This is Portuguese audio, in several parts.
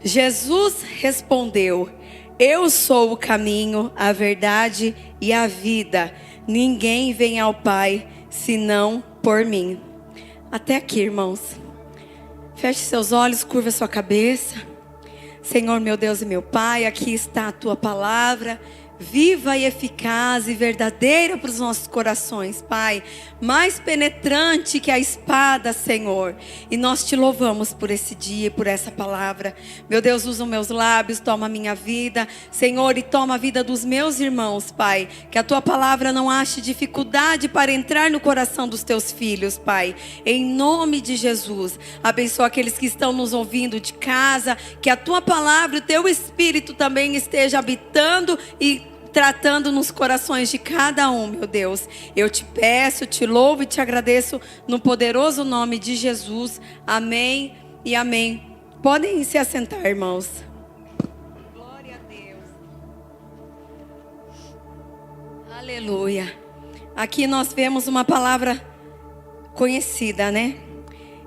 Jesus respondeu: eu sou o caminho, a verdade e a vida. Ninguém vem ao Pai senão por mim. Até aqui, irmãos. Feche seus olhos, curva sua cabeça. Senhor, meu Deus e meu Pai, aqui está a tua palavra, viva e eficaz e verdadeira para os nossos corações, Pai, mais penetrante que a espada, Senhor. E nós te louvamos por esse dia e por essa palavra. Meu Deus, usa os meus lábios, toma a minha vida, Senhor, e toma a vida dos meus irmãos, Pai. Que a tua palavra não ache dificuldade para entrar no coração dos teus filhos, Pai. Em nome de Jesus, abençoa aqueles que estão nos ouvindo de casa, que a tua palavra, o teu Espírito também esteja habitando e tratando nos corações de cada um, meu Deus. Eu te peço, te louvo e te agradeço no poderoso nome de Jesus. Amém e amém. Podem se assentar, irmãos. Glória a Deus. Aleluia. Aqui nós vemos uma palavra conhecida, né?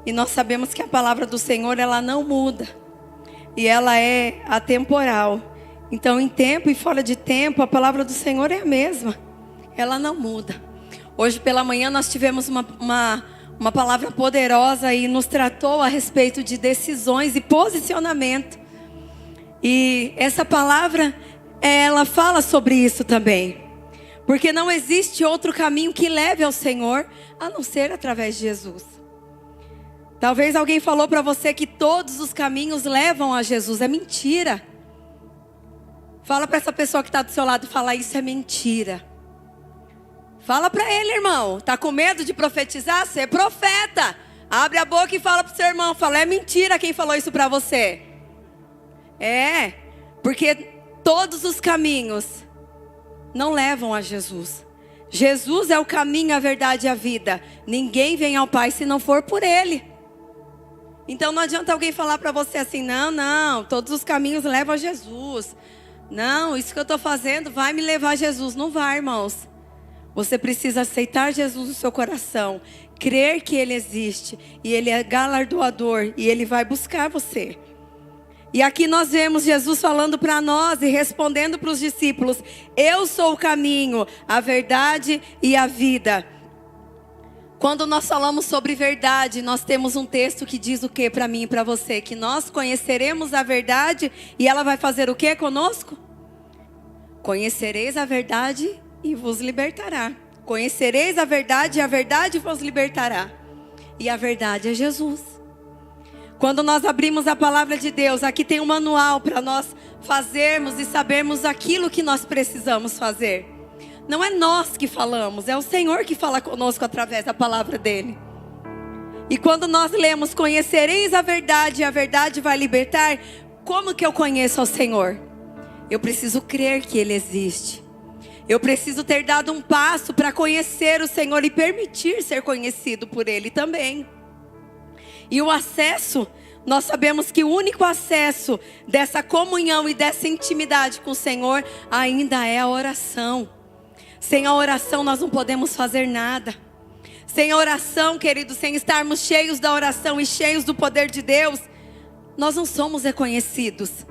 E nós sabemos que a palavra do Senhor, ela não muda. E ela é atemporal. Então, em tempo e fora de tempo, a palavra do Senhor é a mesma. Ela não muda. Hoje pela manhã nós tivemos uma palavra poderosa e nos tratou a respeito de decisões e posicionamento. E essa palavra, ela fala sobre isso também. Porque não existe outro caminho que leve ao Senhor, a não ser através de Jesus. Talvez alguém falou para você que todos os caminhos levam a Jesus. É mentira. Fala para essa pessoa que está do seu lado, fala: isso é mentira. Fala para ele, irmão. Está com medo de profetizar? Você é profeta. Abre a boca e fala para o seu irmão. Fala: é mentira quem falou isso para você. É, porque todos os caminhos não levam a Jesus. Jesus é o caminho, a verdade e a vida. Ninguém vem ao Pai se não for por Ele. Então não adianta alguém falar para você assim: não, todos os caminhos levam a Jesus. Não, isso que eu estou fazendo vai me levar a Jesus. Não vai, irmãos. Você precisa aceitar Jesus no seu coração, crer que Ele existe e Ele é galardoador e Ele vai buscar você. E aqui nós vemos Jesus falando para nós e respondendo para os discípulos: eu sou o caminho, a verdade e a vida. Quando nós falamos sobre verdade, nós temos um texto que diz o que para mim e para você? Que nós conheceremos a verdade e ela vai fazer o que conosco? Conhecereis a verdade e vos libertará. Conhecereis a verdade e a verdade vos libertará. E a verdade é Jesus. Quando nós abrimos a palavra de Deus, aqui tem um manual para nós fazermos e sabermos aquilo que nós precisamos fazer. Não é nós que falamos, é o Senhor que fala conosco através da palavra dele. E quando nós lemos: conhecereis a verdade e a verdade vai libertar. Como que eu conheço ao Senhor? Eu preciso crer que Ele existe. Eu preciso ter dado um passo para conhecer o Senhor e permitir ser conhecido por Ele também. E o acesso, nós sabemos que o único acesso dessa comunhão e dessa intimidade com o Senhor ainda é a oração. Sem a oração nós não podemos fazer nada. Sem a oração, querido, sem estarmos cheios da oração e cheios do poder de Deus, nós não somos reconhecidos.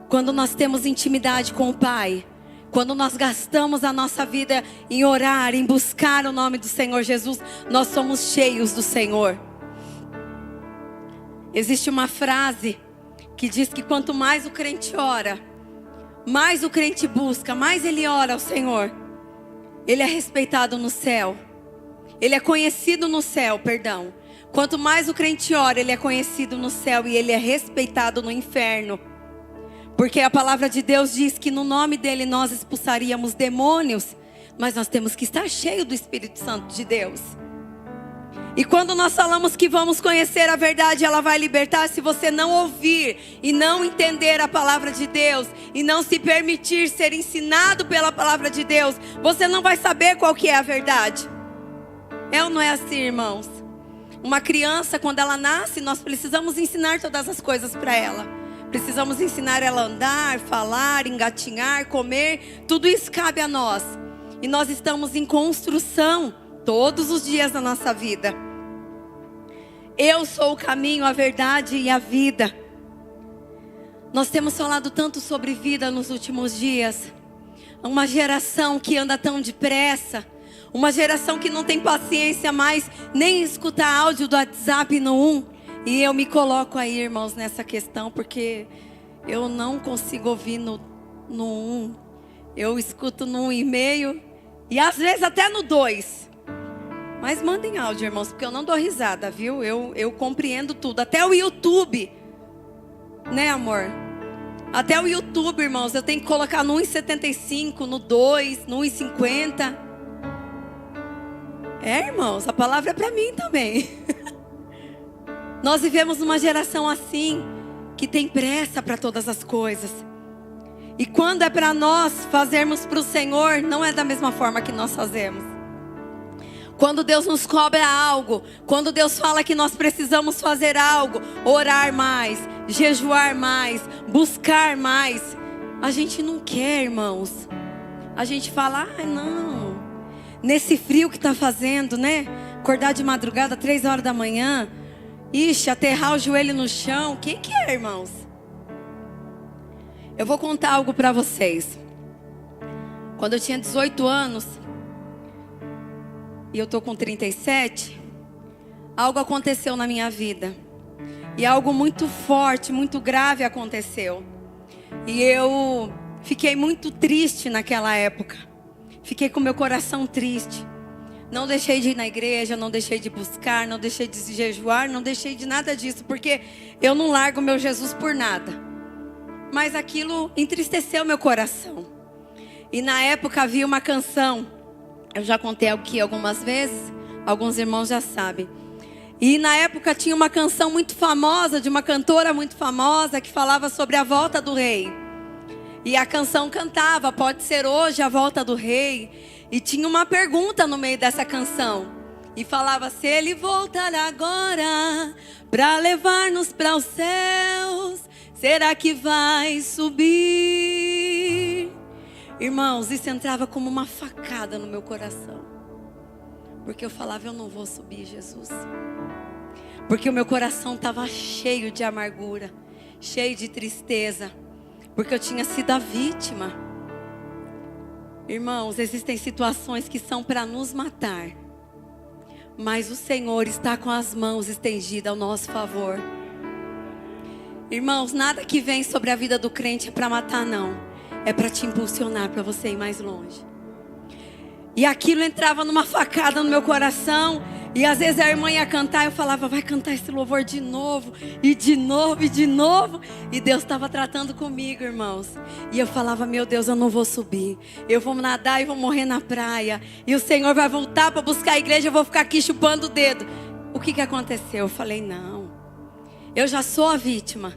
Quando nós temos intimidade com o Pai, quando nós gastamos a nossa vida em orar, em buscar o nome do Senhor Jesus, nós somos cheios do Senhor. Existe uma frase que diz que quanto mais o crente ora, mais o crente busca, mais ele ora ao Senhor, ele é respeitado no céu. Ele é conhecido no céu, perdão. Quanto mais o crente ora, ele é conhecido no céu e ele é respeitado no inferno. Porque a palavra de Deus diz que no nome dele nós expulsaríamos demônios, mas nós temos que estar cheio do Espírito Santo de Deus. E quando nós falamos que vamos conhecer a verdade, ela vai libertar. Se você não ouvir e não entender a palavra de Deus e não se permitir ser ensinado pela palavra de Deus, você não vai saber qual que é a verdade. É ou não é assim, irmãos? Uma criança, quando ela nasce, nós precisamos ensinar todas as coisas para ela. Precisamos ensinar ela a andar, falar, engatinhar, comer. Tudo isso cabe a nós. E nós estamos em construção todos os dias da nossa vida. Eu sou o caminho, a verdade e a vida. Nós temos falado tanto sobre vida nos últimos dias. Uma geração que anda tão depressa. Uma geração que não tem paciência mais nem escutar áudio do WhatsApp no 1. E eu me coloco aí, irmãos, nessa questão, porque eu não consigo ouvir no 1. Eu escuto no 1,5 e às vezes até no 2. Mas mandem áudio, irmãos, porque eu não dou risada, viu? Eu compreendo tudo. Até o YouTube, né, amor? Até o YouTube, irmãos, eu tenho que colocar no 1,75, no 2, no 1,50. Irmãos, a palavra é para mim também. Nós vivemos numa geração assim, que tem pressa para todas as coisas. E quando é para nós fazermos para o Senhor, não é da mesma forma que nós fazemos. Quando Deus nos cobra algo, quando Deus fala que nós precisamos fazer algo, orar mais, jejuar mais, buscar mais, a gente não quer, irmãos. A gente fala, não. Nesse frio que está fazendo, né? Acordar de madrugada, 3 horas da manhã. Ixi, aterrar o joelho no chão. Quem que é, irmãos? Eu vou contar algo para vocês. Quando eu tinha 18 anos, e eu estou com 37, algo aconteceu na minha vida. E algo muito forte, muito grave aconteceu. E eu fiquei muito triste naquela época. Fiquei com meu coração triste. Não deixei de ir na igreja, não deixei de buscar, não deixei de jejuar, não deixei de nada disso, porque eu não largo meu Jesus por nada. Mas aquilo entristeceu meu coração. E na época havia uma canção, eu já contei aqui algumas vezes, alguns irmãos já sabem. E na época tinha uma canção muito famosa, de uma cantora muito famosa, que falava sobre a volta do rei. E a canção cantava, pode ser hoje a volta do rei. E tinha uma pergunta no meio dessa canção. E falava, se ele voltar agora para levar-nos para os céus, será que vai subir? Irmãos, isso entrava como uma facada no meu coração. Porque eu falava, eu não vou subir, Jesus. Porque o meu coração estava cheio de amargura, cheio de tristeza. Porque eu tinha sido a vítima. Irmãos, existem situações que são para nos matar. Mas o Senhor está com as mãos estendidas ao nosso favor. Irmãos, nada que vem sobre a vida do crente é para matar, não. É para te impulsionar, para você ir mais longe. E aquilo entrava numa facada no meu coração. E às vezes a irmã ia cantar, eu falava, vai cantar esse louvor de novo, e de novo, e de novo. E Deus estava tratando comigo, irmãos. E eu falava, meu Deus, eu não vou subir. Eu vou nadar e vou morrer na praia. E o Senhor vai voltar para buscar a igreja, eu vou ficar aqui chupando o dedo. O que aconteceu? Eu falei, não. Eu já sou a vítima.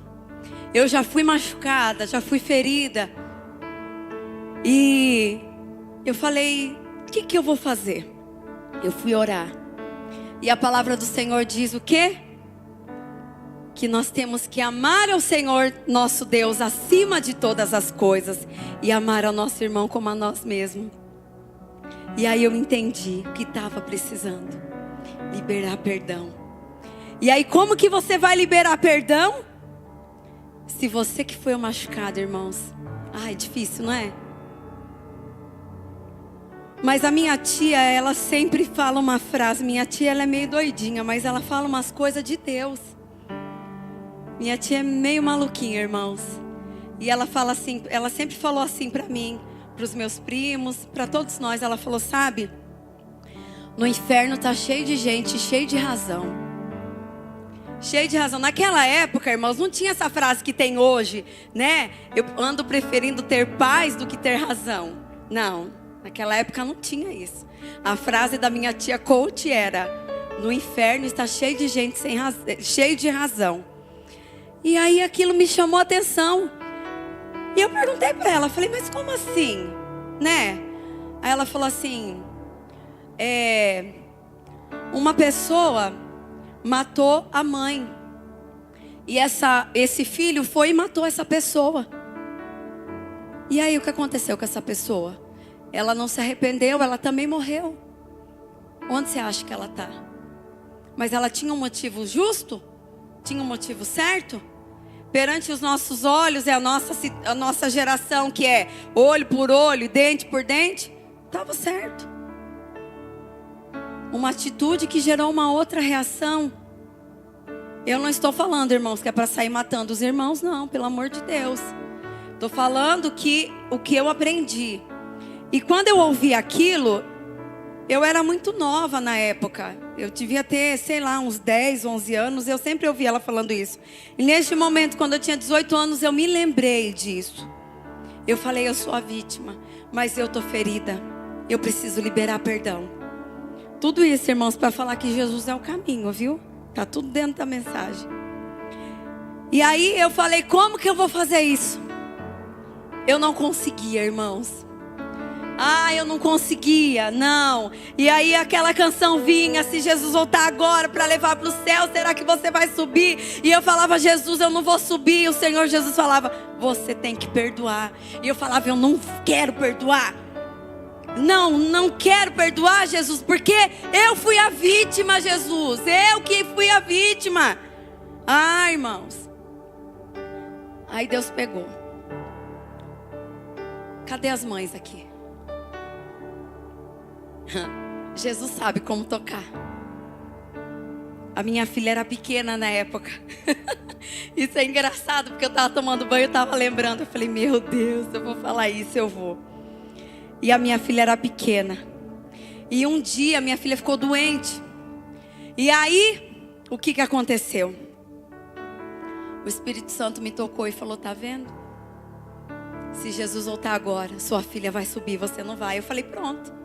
Eu já fui machucada, já fui ferida. E eu falei, o que eu vou fazer? Eu fui orar. E a palavra do Senhor diz o quê? Que nós temos que amar ao Senhor nosso Deus acima de todas as coisas. E amar ao nosso irmão como a nós mesmos. E aí eu entendi que estava precisando liberar perdão. E aí como que você vai liberar perdão? Se você que foi machucado, irmãos. Ai, difícil, não é? Mas a minha tia, ela sempre fala uma frase. Minha tia, ela é meio doidinha, mas ela fala umas coisas de Deus. Minha tia é meio maluquinha, irmãos. E ela fala assim, ela sempre falou assim para mim, para os meus primos, para todos nós. Ela falou, sabe? No inferno tá cheio de gente, cheio de razão. Cheio de razão. Naquela época, irmãos, não tinha essa frase que tem hoje, né? Eu ando preferindo ter paz do que ter razão. Não. Naquela época não tinha isso. A frase da minha tia coach era, no inferno está cheio de gente cheio de razão. E aí aquilo me chamou a atenção. E eu perguntei para ela, falei, mas como assim? Né? Aí ela falou assim, uma pessoa matou a mãe. E esse filho foi e matou essa pessoa. E aí o que aconteceu com essa pessoa? Ela não se arrependeu, ela também morreu. Onde você acha que ela está? Mas ela tinha um motivo justo? Tinha um motivo certo? Perante os nossos olhos, é a nossa geração que é olho por olho, dente por dente. Estava certo. Uma atitude que gerou uma outra reação. Eu não estou falando, irmãos, que é para sair matando os irmãos, não, pelo amor de Deus. Estou falando que o que eu aprendi. E quando eu ouvi aquilo, eu era muito nova na época. Eu devia ter, sei lá, uns 10, 11 anos. Eu sempre ouvi ela falando isso. E neste momento, quando eu tinha 18 anos, eu me lembrei disso. Eu falei, eu sou a vítima, mas eu estou ferida. Eu preciso liberar perdão. Tudo isso, irmãos, para falar que Jesus é o caminho, viu? Tá tudo dentro da mensagem. E aí eu falei, como que eu vou fazer isso? Eu não conseguia, irmãos. Eu não conseguia, não. E aí aquela canção vinha, se Jesus voltar agora para levar para o céu, será que você vai subir? E eu falava, Jesus, eu não vou subir. E o Senhor Jesus falava, você tem que perdoar. E eu falava, eu não quero perdoar. Não quero perdoar, Jesus, porque eu fui a vítima, Jesus. Eu que fui a vítima. Irmãos. Aí Deus pegou. Cadê as mães aqui? Jesus sabe como tocar. A minha filha era pequena na época. Isso é engraçado, porque eu estava tomando banho e estava lembrando. Eu falei, meu Deus, eu vou falar isso, eu vou. E a minha filha era pequena. E um dia minha filha ficou doente. E aí, o que aconteceu? O Espírito Santo me tocou e falou, tá vendo? Se Jesus voltar agora, sua filha vai subir, você não vai. Eu falei, pronto.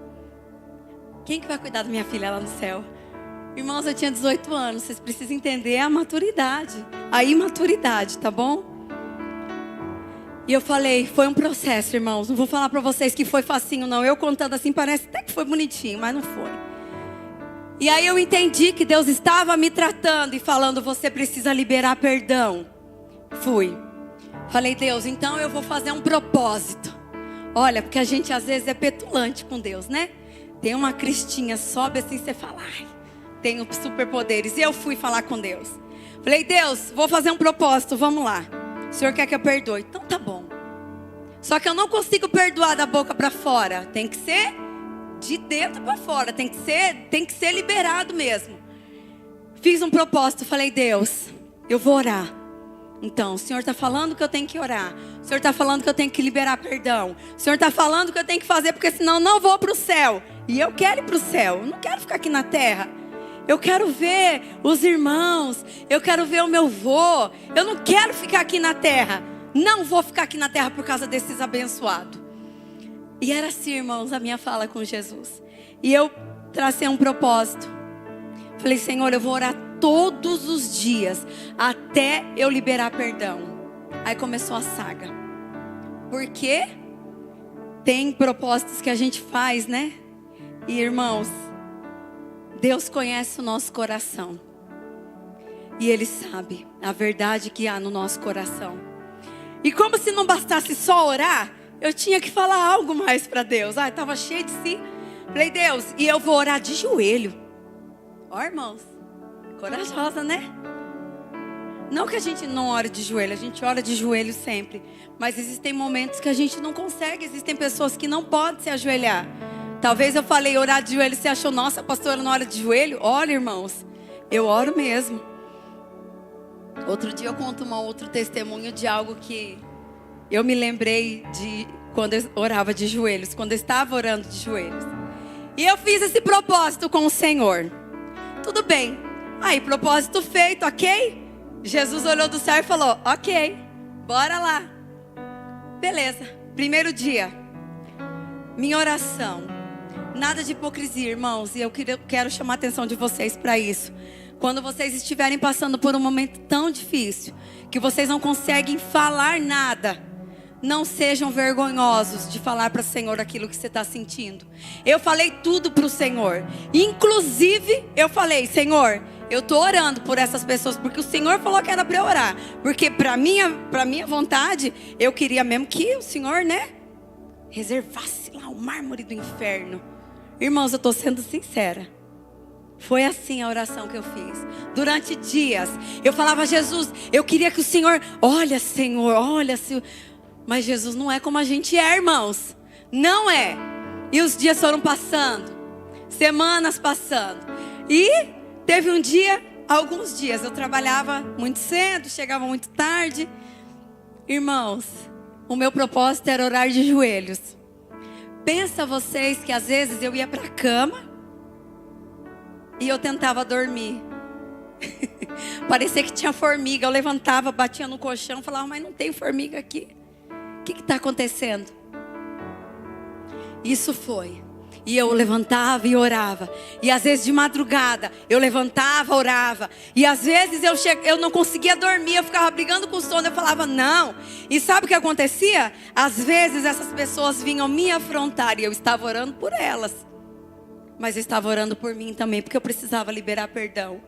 Quem que vai cuidar da minha filha lá no céu? Irmãos, eu tinha 18 anos. Vocês precisam entender a maturidade. A imaturidade, tá bom? E eu falei, foi um processo, irmãos. Não vou falar para vocês que foi facinho, não. Eu contando assim, parece até que foi bonitinho, mas não foi. E aí eu entendi que Deus estava me tratando e falando, você precisa liberar perdão. Fui. Falei, Deus, então eu vou fazer um propósito. Olha, porque a gente às vezes é petulante com Deus, né? Tem uma cristinha, sobe assim, você fala, tenho superpoderes. E eu fui falar com Deus. Falei, Deus, vou fazer um propósito, vamos lá. O Senhor quer que eu perdoe? Então tá bom. Só que eu não consigo perdoar da boca para fora. Tem que ser de dentro para fora. Tem que ser liberado mesmo. Fiz um propósito. Falei, Deus, eu vou orar. Então, o Senhor está falando que eu tenho que orar. O Senhor está falando que eu tenho que liberar perdão. O Senhor está falando que eu tenho que fazer, porque senão eu não vou para o céu. E eu quero ir para o céu. Eu não quero ficar aqui na terra. Eu quero ver os irmãos. Eu quero ver o meu vô. Eu não quero ficar aqui na terra. Não vou ficar aqui na terra por causa desses abençoados. E era assim, irmãos, a minha fala com Jesus. E eu tracei um propósito. Falei, Senhor, eu vou orar todos os dias até eu liberar perdão. Aí começou a saga. Porque tem propósitos que a gente faz, né? E irmãos, Deus conhece o nosso coração. E Ele sabe a verdade que há no nosso coração. E como se não bastasse só orar, eu tinha que falar algo mais para Deus. Estava cheio de si. Falei, Deus, e eu vou orar de joelho. Ó, irmãos, corajosa, né? Não que a gente não ore de joelho, a gente ora de joelho sempre. Mas existem momentos que a gente não consegue. Existem pessoas que não podem se ajoelhar. Talvez eu falei orar de joelho, você achou, nossa, a pastora não ora de joelho? Olha, irmãos, eu oro mesmo. Outro dia eu conto um outro testemunho de algo que eu me lembrei de quando eu orava de joelhos, quando eu estava orando de joelhos. E eu fiz esse propósito com o Senhor. Tudo bem. Aí, propósito feito, ok? Jesus olhou do céu e falou, ok, bora lá. Beleza, primeiro dia. Minha oração. Nada de hipocrisia, irmãos. E eu quero chamar a atenção de vocês para isso. Quando vocês estiverem passando por um momento tão difícil, que vocês não conseguem falar nada, não sejam vergonhosos de falar para o Senhor aquilo que você está sentindo. Eu falei tudo para o Senhor. Inclusive, eu falei, Senhor, eu estou orando por essas pessoas, porque o Senhor falou que era para eu orar. Porque para minha vontade, eu queria mesmo que o Senhor, né, reservasse lá o mármore do inferno. Irmãos, eu estou sendo sincera. Foi assim a oração que eu fiz. Durante dias, eu falava: Jesus, eu queria que o Senhor, olha Senhor. Mas Jesus não é como a gente é, irmãos. Não é. E os dias foram passando, semanas passando. E teve um dia, alguns dias, eu trabalhava muito cedo, chegava muito tarde. Irmãos, o meu propósito era orar de joelhos. Pensa vocês que às vezes eu ia para a cama e eu tentava dormir. Parecia que tinha formiga. Eu levantava, batia no colchão, falava: mas não tem formiga aqui. O que está acontecendo? Isso foi. E eu levantava e orava. E às vezes de madrugada eu levantava, orava. E às vezes eu não conseguia dormir. Eu ficava brigando com o sono. Eu falava: não. E sabe o que acontecia? Às vezes essas pessoas vinham me afrontar. E eu estava orando por elas. Mas eu estava orando por mim também, porque eu precisava liberar perdão.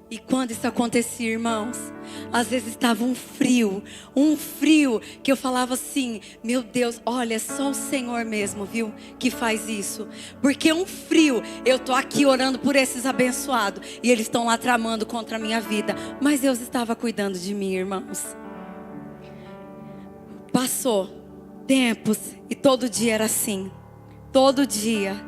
E quando isso acontecia, irmãos, às vezes estava um frio que eu falava assim: meu Deus, olha, é só o Senhor mesmo, viu, que faz isso. Porque um frio, eu tô aqui orando por esses abençoados e eles estão lá tramando contra a minha vida. Mas Deus estava cuidando de mim, irmãos. Passou tempos e todo dia era assim. Todo dia.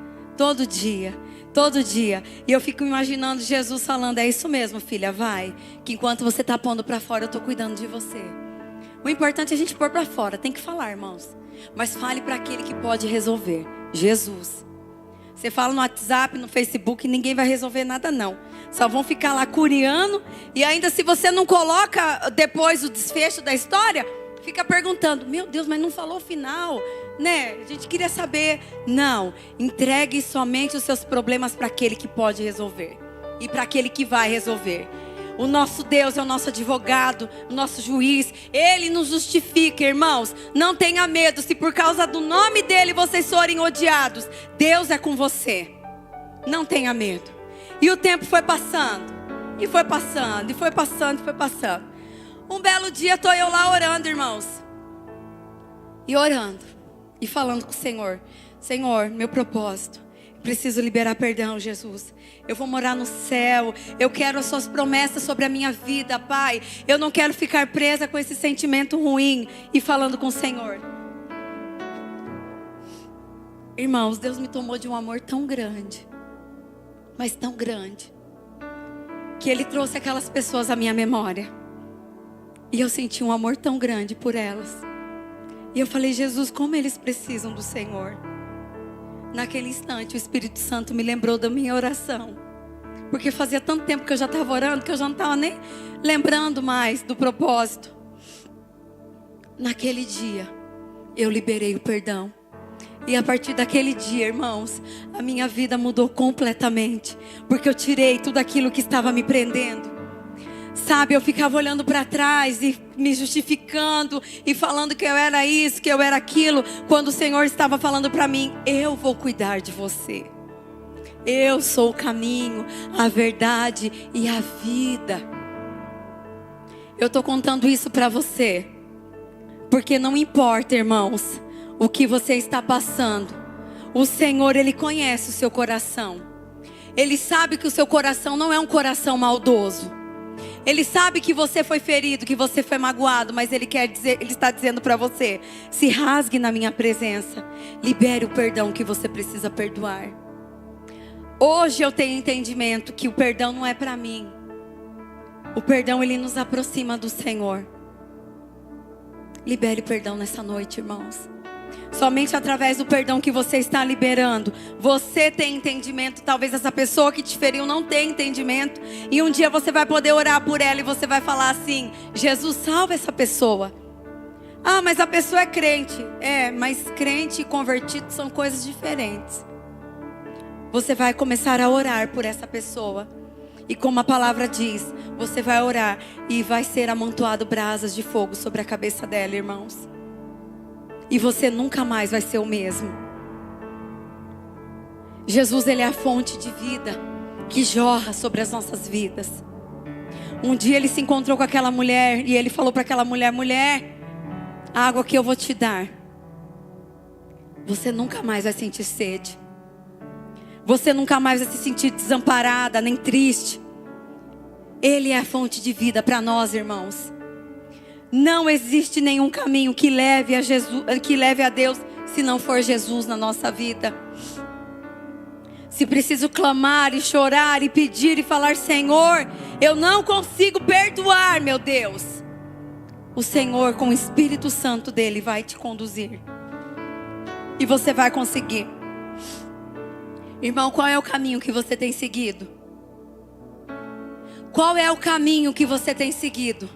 E eu fico imaginando Jesus falando: é isso mesmo, filha, vai. Que enquanto você está pondo para fora, eu estou cuidando de você. O importante é a gente pôr para fora. Tem que falar, irmãos. Mas fale para aquele que pode resolver. Jesus. Você fala no WhatsApp, no Facebook, ninguém vai resolver nada não. Só vão ficar lá curiando. E ainda se você não coloca depois o desfecho da história, fica perguntando: meu Deus, mas não falou o final, né? A gente queria saber. Não, entregue somente os seus problemas para aquele que pode resolver. E para aquele que vai resolver. O nosso Deus é o nosso advogado, o nosso juiz. Ele nos justifica, irmãos. Não tenha medo, se por causa do nome dele vocês forem odiados, Deus é com você. Não tenha medo. E o tempo foi passando. E foi passando, e foi passando, e foi passando. Um belo dia estou eu lá orando, irmãos. E orando. E falando com o Senhor: Senhor, meu propósito, preciso liberar perdão, Jesus. Eu vou morar no céu. Eu quero as suas promessas sobre a minha vida, Pai. Eu não quero ficar presa com esse sentimento ruim. E falando com o Senhor. Irmãos, Deus me tomou de um amor tão grande. Mas tão grande. Que Ele trouxe aquelas pessoas à minha memória. E eu senti um amor tão grande por elas. E eu falei: Jesus, como eles precisam do Senhor. Naquele instante o Espírito Santo me lembrou da minha oração. Porque fazia tanto tempo que eu já estava orando, que eu já não estava nem lembrando mais do propósito. Naquele dia eu liberei o perdão. E a partir daquele dia, irmãos, a minha vida mudou completamente. Porque eu tirei tudo aquilo que estava me prendendo. Sabe, eu ficava olhando para trás e me justificando e falando que eu era isso, que eu era aquilo, quando o Senhor estava falando para mim: eu vou cuidar de você. Eu sou o caminho, a verdade e a vida. Eu estou contando isso para você, porque não importa, irmãos, o que você está passando. O Senhor, Ele conhece o seu coração. Ele sabe que o seu coração não é um coração maldoso. Ele sabe que você foi ferido, que você foi magoado, mas Ele está dizendo para você: se rasgue na minha presença, libere o perdão que você precisa perdoar. Hoje eu tenho entendimento que o perdão não é para mim. O perdão, ele nos aproxima do Senhor. Libere o perdão nessa noite, irmãos. Somente através do perdão que você está liberando, você tem entendimento. Talvez essa pessoa que te feriu não tenha entendimento. E um dia você vai poder orar por ela e você vai falar assim: Jesus, salva essa pessoa. Ah, mas a pessoa é crente. É, mas crente e convertido são coisas diferentes. Você vai começar a orar por essa pessoa. E como a palavra diz, você vai orar e vai ser amontoado brasas de fogo sobre a cabeça dela, irmãos. E você nunca mais vai ser o mesmo. Jesus, Ele é a fonte de vida que jorra sobre as nossas vidas. Um dia Ele se encontrou com aquela mulher e Ele falou para aquela mulher: mulher, a água que eu vou te dar, você nunca mais vai sentir sede. Você nunca mais vai se sentir desamparada, nem triste. Ele é a fonte de vida para nós, irmãos. Não existe nenhum caminho que leve a Jesus, que leve a Deus, se não for Jesus na nossa vida. Se preciso clamar e chorar e pedir e falar: Senhor, eu não consigo perdoar, meu Deus. O Senhor, com o Espírito Santo dele, vai te conduzir. E você vai conseguir. Irmão, qual é o caminho que você tem seguido? Qual é o caminho que você tem seguido?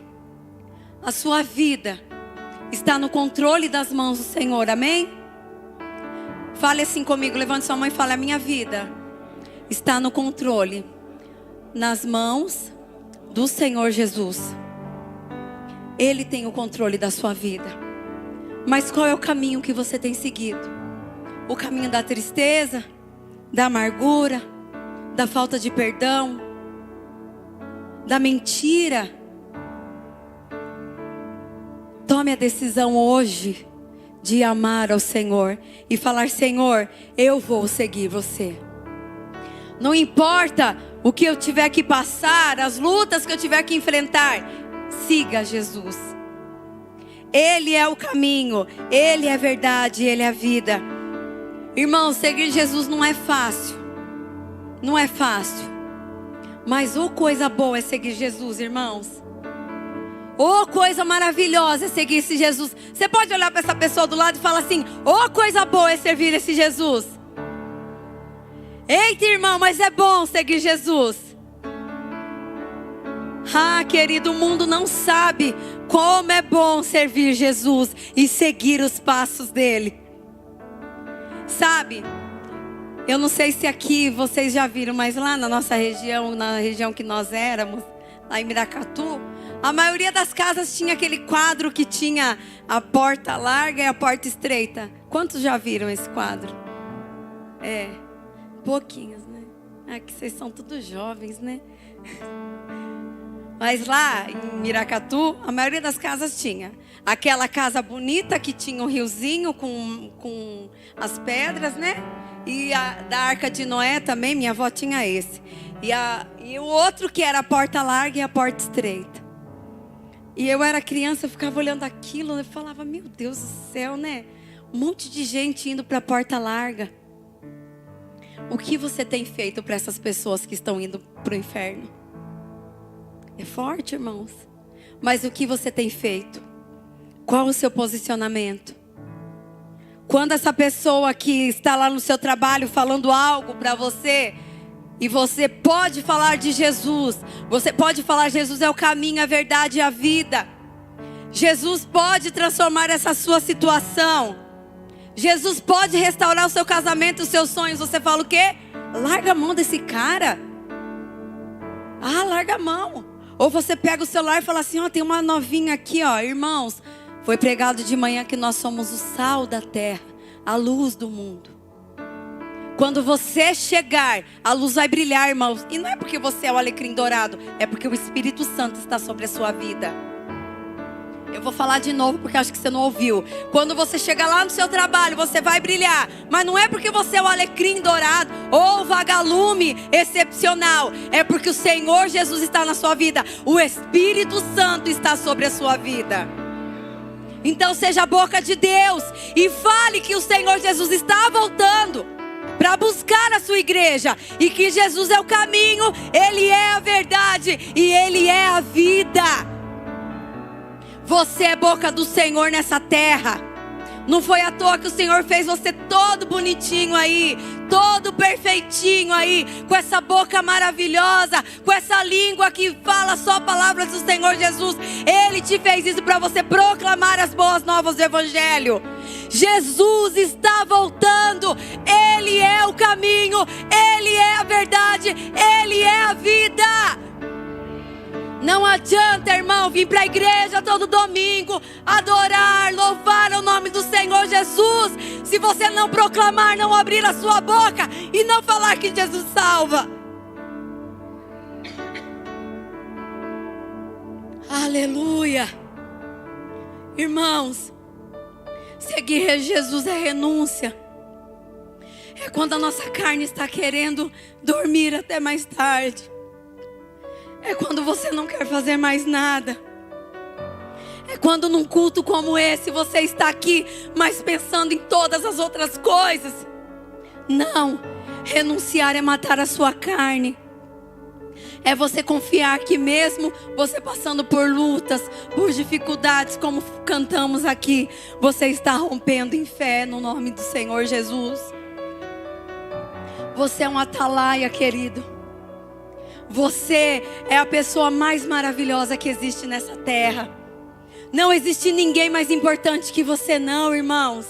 A sua vida está no controle das mãos do Senhor, amém? Fale assim comigo, levante sua mão e fale: a minha vida está no controle, nas mãos do Senhor Jesus. Ele tem o controle da sua vida. Mas qual é o caminho que você tem seguido? O caminho da tristeza, da amargura, da falta de perdão, da mentira? Tome a decisão hoje de amar ao Senhor e falar: Senhor, eu vou seguir você. Não importa o que eu tiver que passar, as lutas que eu tiver que enfrentar, siga Jesus. Ele é o caminho, Ele é a verdade, Ele é a vida. Irmão, seguir Jesus não é fácil. Não é fácil. Mas coisa boa é seguir Jesus, irmãos. Coisa maravilhosa é seguir esse Jesus. Você pode olhar para essa pessoa do lado e falar assim: coisa boa é servir esse Jesus. Eita, irmão, mas é bom seguir Jesus. Querido, o mundo não sabe como é bom servir Jesus e seguir os passos dele. Sabe, eu não sei se aqui vocês já viram, mas lá na nossa região, na região que nós éramos, lá em Miracatu, a maioria das casas tinha aquele quadro que tinha a porta larga e a porta estreita. Quantos já viram esse quadro? Pouquinhos, né? Que vocês são todos jovens, né? Mas lá em Miracatu, a maioria das casas tinha aquela casa bonita que tinha um riozinho com as pedras, né? E da Arca de Noé também, minha avó tinha esse. E o outro que era a porta larga e a porta estreita. E eu era criança, eu ficava olhando aquilo e falava: meu Deus do céu, né? Um monte de gente indo para a porta larga. O que você tem feito para essas pessoas que estão indo para o inferno? É forte, irmãos. Mas o que você tem feito? Qual o seu posicionamento? Quando essa pessoa que está lá no seu trabalho falando algo para você, e você pode falar de Jesus, você pode falar: Jesus é o caminho, a verdade e a vida. Jesus pode transformar essa sua situação. Jesus pode restaurar o seu casamento, os seus sonhos. Você fala o quê? Larga a mão desse cara. Larga a mão. Ou você pega o celular e fala assim: tem uma novinha aqui, irmãos. Foi pregado de manhã que nós somos o sal da terra, a luz do mundo. Quando você chegar, a luz vai brilhar, irmãos. E não é porque você é o alecrim dourado, é porque o Espírito Santo está sobre a sua vida. Eu vou falar de novo porque acho que você não ouviu. Quando você chegar lá no seu trabalho, você vai brilhar. Mas não é porque você é o alecrim dourado ou o vagalume excepcional. É porque o Senhor Jesus está na sua vida. O Espírito Santo está sobre a sua vida. Então seja a boca de Deus e fale que o Senhor Jesus está voltando para buscar a sua igreja, e que Jesus é o caminho, Ele é a verdade e Ele é a vida. Você é boca do Senhor nessa terra. Não foi à toa que o Senhor fez você todo bonitinho aí, todo perfeitinho aí, com essa boca maravilhosa, com essa língua que fala só palavras do Senhor Jesus. Ele te fez isso para você proclamar as boas novas do Evangelho. Jesus está voltando. Ele é o caminho, Ele é a verdade, Ele é a vida. Não adianta, irmão, vir para a igreja todo domingo, adorar, louvar o nome do Senhor Jesus, se você não proclamar, não abrir a sua boca e não falar que Jesus salva. Aleluia. Irmãos, seguir Jesus é renúncia. É quando a nossa carne está querendo dormir até mais tarde. É quando você não quer fazer mais nada. É quando num culto como esse você está aqui, mas pensando em todas as outras coisas. Não, renunciar é matar a sua carne. É você confiar que mesmo você passando por lutas, por dificuldades, como cantamos aqui, você está rompendo em fé no nome do Senhor Jesus. Você é um atalaia, querido. Você é a pessoa mais maravilhosa que existe nessa terra. Não existe ninguém mais importante que você, não, irmãos.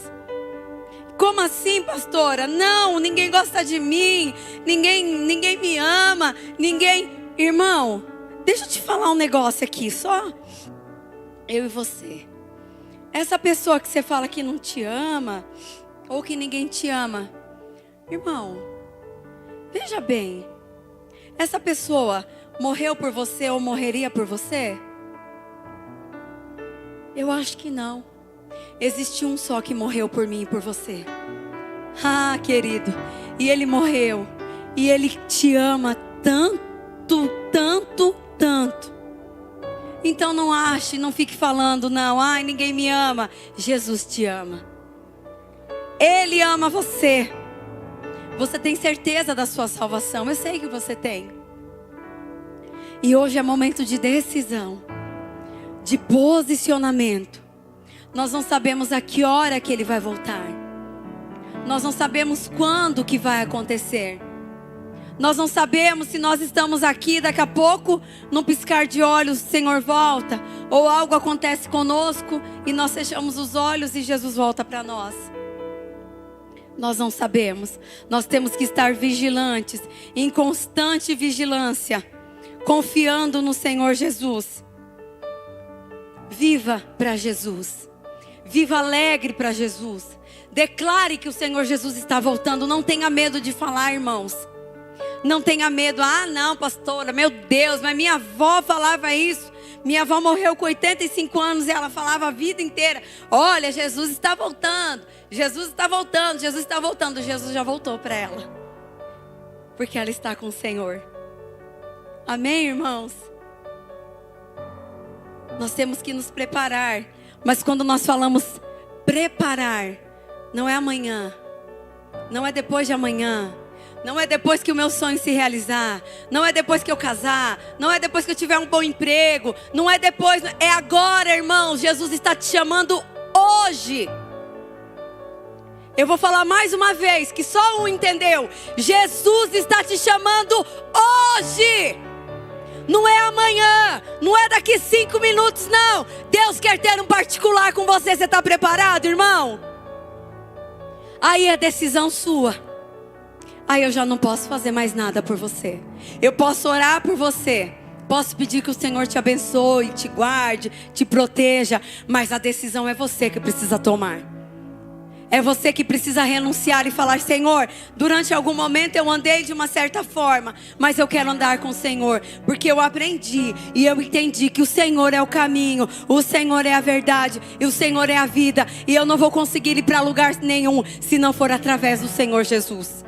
Como assim, pastora? Não, ninguém gosta de mim. Ninguém me ama. Irmão, deixa eu te falar um negócio aqui. Só eu e você. Essa pessoa que você fala que não te ama, ou que ninguém te ama. Irmão, veja bem. Essa pessoa morreu por você ou morreria por você? Eu acho que não. Existe um só que morreu por mim e por você. Ah, querido. E ele morreu. E ele te ama tanto, tanto, tanto. Então não ache, não fique falando, não. Ai, ninguém me ama. Jesus te ama. Ele ama você. Você tem certeza da sua salvação. Eu sei que você tem. E hoje é momento de decisão, de posicionamento. Nós não sabemos a que hora que ele vai voltar. Nós não sabemos quando que vai acontecer. Nós não sabemos se nós estamos aqui, daqui a pouco, num piscar de olhos, o Senhor volta. Ou algo acontece conosco e nós fechamos os olhos e Jesus volta para nós. Nós não sabemos. Nós temos que estar vigilantes, em constante vigilância, confiando no Senhor Jesus. Viva para Jesus. Viva alegre para Jesus. Declare que o Senhor Jesus está voltando. Não tenha medo de falar, irmãos. Não tenha medo. Ah, não, pastora, meu Deus, mas minha avó falava isso. Minha avó morreu com 85 anos e ela falava a vida inteira: olha, Jesus está voltando. Jesus está voltando, Jesus está voltando. Jesus já voltou para ela. Porque ela está com o Senhor. Amém, irmãos? Nós temos que nos preparar. Mas quando nós falamos preparar, não é amanhã. Não é depois de amanhã. Não é depois que o meu sonho se realizar. Não é depois que eu casar. Não é depois que eu tiver um bom emprego. Não é depois. É agora, irmãos. Jesus está te chamando hoje. Eu vou falar mais uma vez, que só um entendeu. Jesus está te chamando hoje. Não é amanhã. Não é daqui 5 minutos, não. Deus quer ter um particular com você. Você está preparado, irmão? Aí é decisão sua. Aí eu já não posso fazer mais nada por você. Eu posso orar por você. Posso pedir que o Senhor te abençoe, te guarde, te proteja. Mas a decisão é você que precisa tomar. É você que precisa renunciar e falar: Senhor, durante algum momento eu andei de uma certa forma, mas eu quero andar com o Senhor. Porque eu aprendi e eu entendi que o Senhor é o caminho, o Senhor é a verdade e o Senhor é a vida. E eu não vou conseguir ir para lugar nenhum se não for através do Senhor Jesus.